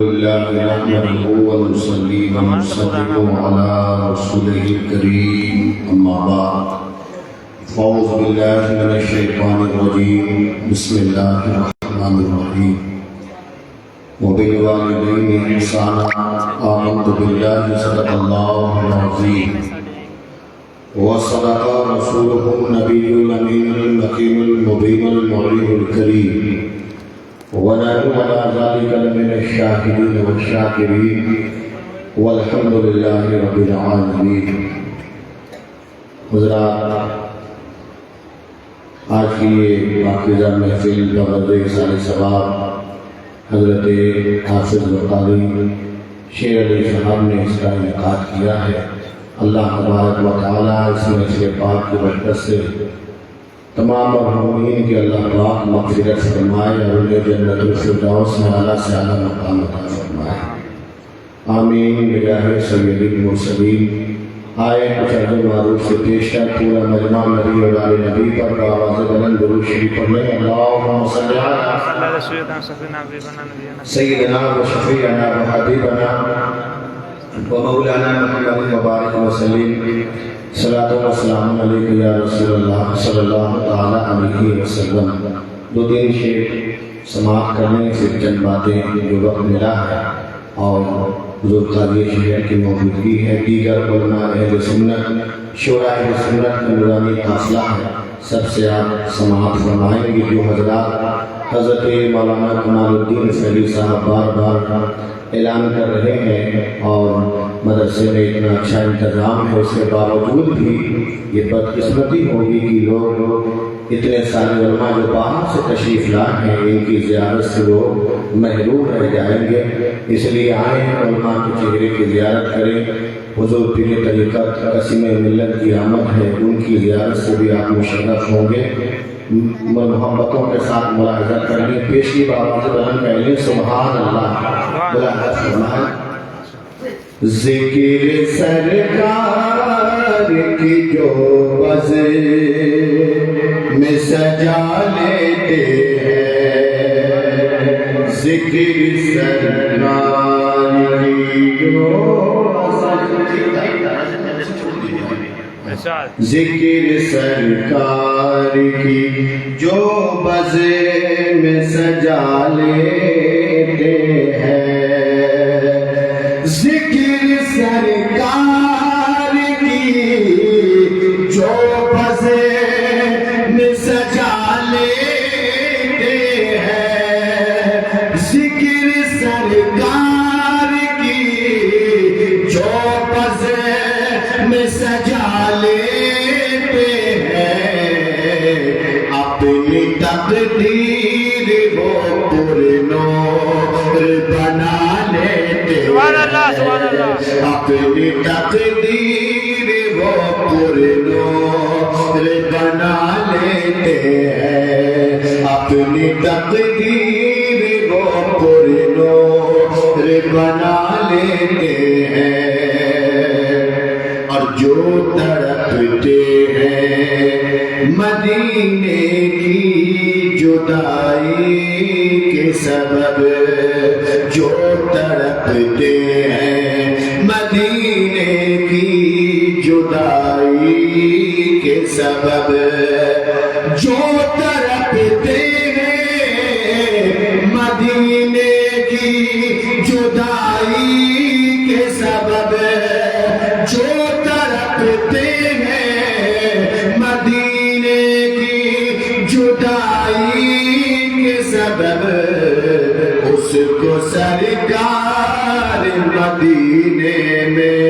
الله نحمده ونصلي ونسلم على رسوله الكريم أما بعد فأعوذ بالله من الشيطان الرجيم بسم الله الرحمن الرحيم وبالوالدين إحسانا آمنت بالله صدق الله العظيم وصدق رسوله النبي الأمين المكين المبين المعين الكريم ونحن على ذلك لمن الشاهدين والشاكرين والحمد لله رب العالمين. حضرات، آج کی یہ پاکیزہ محفل بغرض احصال ثواب حضرت حافظ وقاری شیر علی صاحب نے اس کا انعقاد کیا ہے. اللہ تبارک و تعالیٰ اس محفل پاک کی برکت سے تمام مرحومین کے اللہ پاک مغفرت فرمائے اور انہیں جنت الفردوس میں اعلیٰ سے اعلیٰ مقام عطا فرمائے. آمین بجاہ سید المرسلین. آئے کچھ عرض معروف سے پیش ہے. پورا مجمع نبی اور آل نبی پر آواز بلند درود شریف پڑھیں. اللہم صلی علی سیدنا و شفیعنا و حبیبنا و مولانا محمد مبارک وسلم. صلاۃ و سلام علیک یا رسول اللہ صلی اللہ تعالی علیہ وسلم. دو تین شعر سماعت کرنے سے چند باتیں جو وقت ملا ہے اور حضور قاضی شہر کی موجودگی ہے. دیگر علماء اہل سنت شورا اہل سنت کا نورانی قافلہ ہے. سب سے آپ سماعت فرمائیں گے. جو حضرات حضرت مولانا کمال الدین فیضی صاحب بار بار اعلان کر رہے ہیں اور مدرسے میں اتنا اچھا انتظام ہے، اس کے باوجود بھی یہ بدقسمتی ہوگی کہ لوگ اتنے سارے علماء جو باہر سے تشریف لائے ہیں ان کی زیارت سے وہ محروم رہ جائیں گے. اس لیے آئیں علماء کے چہرے کی زیارت کریں. حضور پیر طریقت قسیم ملت کی آمد ہے، ان کی زیارت سے بھی آپ مشرف ہوں گے. محبتوں کے ساتھ ملاحظہ کریں. پیشی بآواز بلند کہیں سبحان اللہ. ملاحظہ فرمائیں. ذکر سرکار کی جو بز میں سجا لیتے ہیں، ذکر سرکار کی جو ذکر سرکار کی جو بز میں سجا لیتے ہیں، ذکر سرکار کی جو بز میں سجا لیتے ہیں، ذکر سرکار کی جو بز میں سجا لیتے ہیں، اپنی تقدیر وہ پرنور بنا لیتے ہیں، اپنی تقدیر وہ پرنور بنا لیتے ہیں، اپنی تقدیر وہ پرنور بنا لیتے ہیں. اور جو تڑپتے ہیں مدینے کی جدائی کے سبب، جو تڑپتے ہیں مدینے کی جدائی کے سبب، جو تڑپتے ہیں مدینے کی جدائی کے سبب، جو تڑپتے ہیں مدینے کی جدائی کے سبب، اس کو سرکار مدینے میں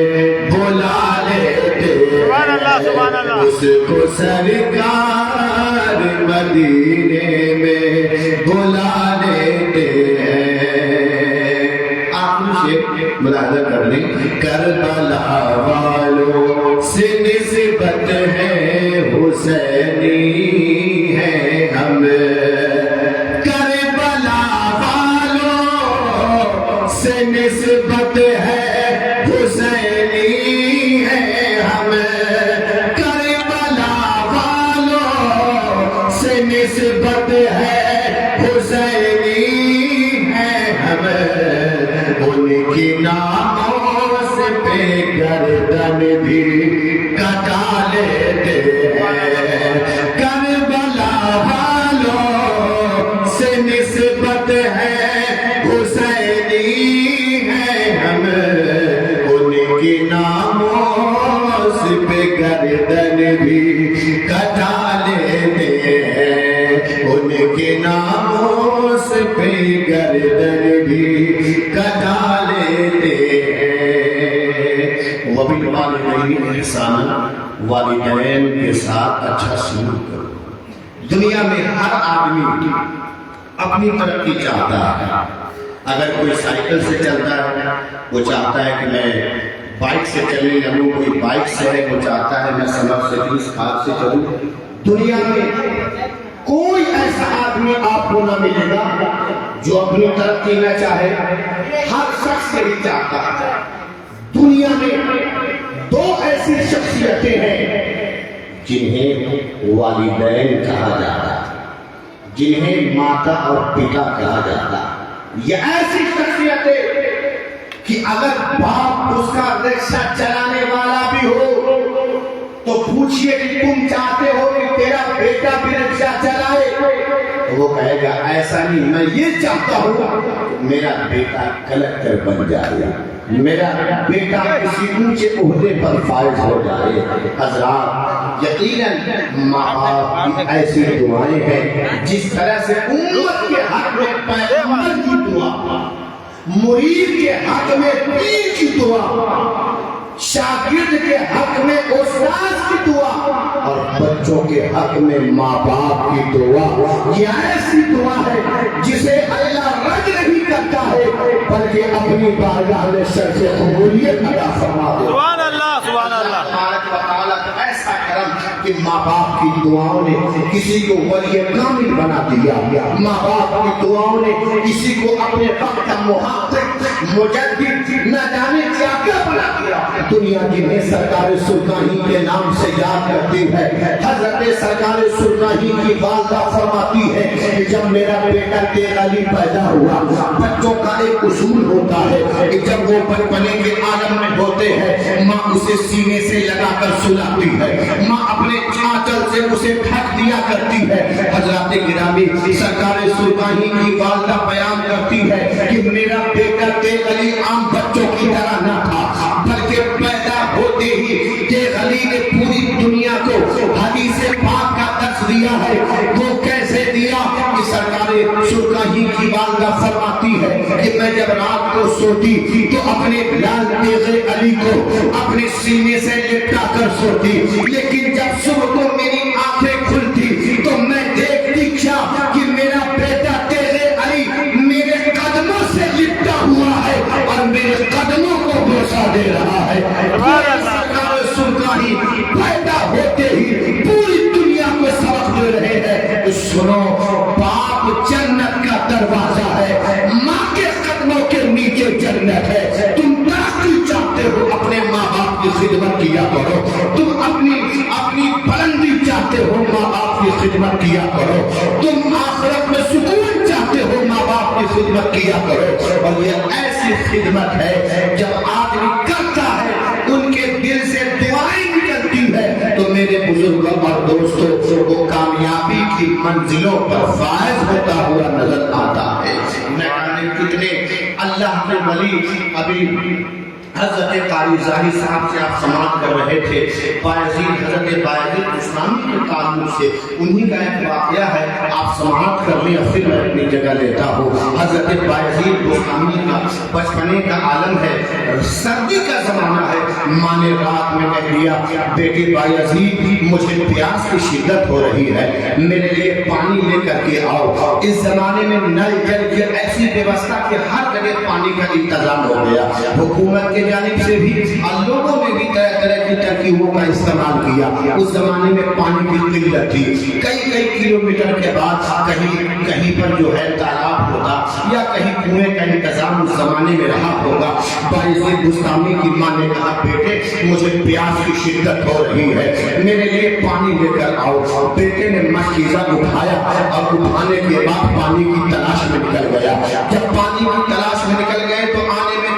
بلا لیتے ہیں، اس کو سرکار مدینے میں بلا لیتے ہیں. آپ مجھے ملاحظہ کر لیں. کربلا والوں سے نسبت ہے حسینی ہے ہم، کربلا والوں سے نسبت ہے حسینی ہے ہم، کربلا والوں سے نسبت ہے حسینی ہے ہم. کی ناموس پہ گردن بھی کٹا لیتے ہیں. کربلا والوں سے نسبت ہے حسینی ہے ہم, ان کی ناموس پہ گردن بھی کٹا لیتے ہیں, ان کے ناموس پہ گردن بھی کٹا لیتے ہیں. وبالوالدین احسانا, والدین کے ساتھ اچھا سلوک کرو. دنیا میں ہر آدمی اپنی ترقی چاہتا ہے. اگر کوئی سائیکل سے چلتا ہے وہ چاہتا ہے کہ میں بائک سے چلنے لگوں, کوئی بائک سے ہے وہ چاہتا ہے میں مرسیڈیز کار سے چلوں. دنیا میں کوئی ایسا آدمی آپ کو نہ ملے گا جو اپنی ترقی نہ چاہے. ہر شخص یہی چاہتا ہے. دنیا میں دو ایسی شخصیتیں ہیں جنہیں والدین کہا جاتا ہے, جنہیں ماتا اور پتا کہا جاتا ہے. یہ ایسی شخصیتیں کہ اگر باپ اس کا رکشہ چلانے والا بھی ہو تو پوچھئے کہ تم چاہتے ہو کہ تیرا بیٹا بھی رکشہ چلائے, وہ کہے گا ایسا نہیں, میں یہ چاہتا ہوں میرا بیٹا کلکٹر بن جائے, میرا بیٹا کسی اونچے عہدے پر فائز ہو جائے. حضرات یقیناً ماں باپ کی ایسی دعائیں ہیں جس طرح سے امت کے حق میں پیغمبر کی دعا, مرید کے حق میں پیر کی دعا, شاگرد کے حق میں استاد کی دعا, اور بچوں کے حق میں ماں باپ کی دعا. یہ ایسی دعا ہے جسے اللہ رد نہیں کرتا ہے بلکہ اپنی بارگاہ میں سر سے قبولیت عطا فرما دے. سبحان اللہ, سبحان اللہ. ایسا کرم کہ ماں باپ کی دعاؤں نے کسی کو ولی کامل بنا دیا, ماں باپ کی دعاؤں نے کسی کو اپنے وقت کا محقق مجدد نہ جانے کیا کیا بنا دیا. دنیا جنہیں سرکار سلطانی کے نام سے یاد کرتی ہے, حضرت سرکار سلطانی کی والدہ فرماتی ہے کہ جب میرا بیٹا تیغ علی پیدا ہوا, بچوں کا ایک اصول ہوتا ہے کہ جب وہ بچپنے کے عالم میں ہوتے ہیں ماں اسے سینے سے لگا کر سلاتی ہے, ماں اپنے آنچل سے اسے ڈھک دیا کرتی ہے. حضرات گرامی, سرکار سلطانی کی والدہ بیان کرتی ہے کہ میرا بیٹا تیغ علی عام بچوں کی طرح نہ تھا, بلکہ پیدا ہوتے ہی تیغ علی نے پوری دنیا کو حدیث پاک کا درس دیا ہے. وہ کیسے دیا کہ سرکار سلطانی کی والدہ فرماتی ہے کہ میں جب رات کو سوتی تو اپنے لال تیغ علی کو اپنے سینے سے لپٹا کر سوتی, لیکن جب صبح کو میری آنکھیں کھلتی تو میں دیکھتی کیا کہ میرا بیٹا تیغ علی میرے قدموں سے لپٹا ہوا ہے اور میرے قدموں کو بوسہ دے رہا ہے. سرکار سلطانی پیدا ہوتے ہی پوری دنیا کو سبق دے رہے ہیں. سنو, باپ جنت کا دروازہ ہے, ماں کے قدموں کے نیچے جنت ہے. تم ترقی چاہتے ہو اپنے ماں باپ کی خدمت کیا کرو, تم اپنی بلندی چاہتے ہو ماں باپ کی خدمت کیا کرو, تم آخرت میں سکون چاہتے ہو ماں باپ کی خدمت کیا کرو. اور یہ ایسی خدمت ہے جب آدمی کرتا ہے ان کے دل سے دعائیں نکلتی ہے تو میرے بزرگوں اور دوستوں کو کامیابی کی منزلوں پر فائز ہوتا ہوا نظر آتا ہے. میں کتنے اللہ کے ولی, ابھی حضرت قاری ظاہر صاحب سے آپ سماعت کر رہے تھے, بایزید حضرت بایزید اسلامی کے تعلق سے انہی کا ایک واقعہ ہے, آپ سماعت کر لیں اور پھر میں اپنی جگہ لیتا ہوں. حضرت بایزید اسلامی کا بچپنے کا عالم ہے, سردی کا زمانہ ہے. ماں نے رات میں کہہ دیا بیٹی بایزید مجھے پیاس کی شدت ہو رہی ہے, میرے لیے پانی لے کر کے آؤ. اس زمانے میں نل جل کی ایسی ویوستھا کہ ہر جگہ پانی کا انتظام ہو گیا. حکومت کے جانب سے بھی اور لوگوں نے بھی طرح طرح کی ترکیبوں کا استعمال کیا. اس زمانے میں پانی کی قلت تھی, کئی کلومیٹر کے بعد کہیں پر جو ہے تالاب ہوتا یا کہیں کنویں کا انتظام اس زمانے میں رہا ہوگا. بایزید بستامی کی ماں نے کہا بیٹے مجھے پیاس کی شدت ہو رہی ہے, میرے لیے پانی لے کر آؤ. بیٹے نے مشکیزہ اٹھایا اور اٹھانے کے بعد پانی کی تلاش میں نکل گیا. جب پانی کی تلاش میں نکل گئے تو آنے میں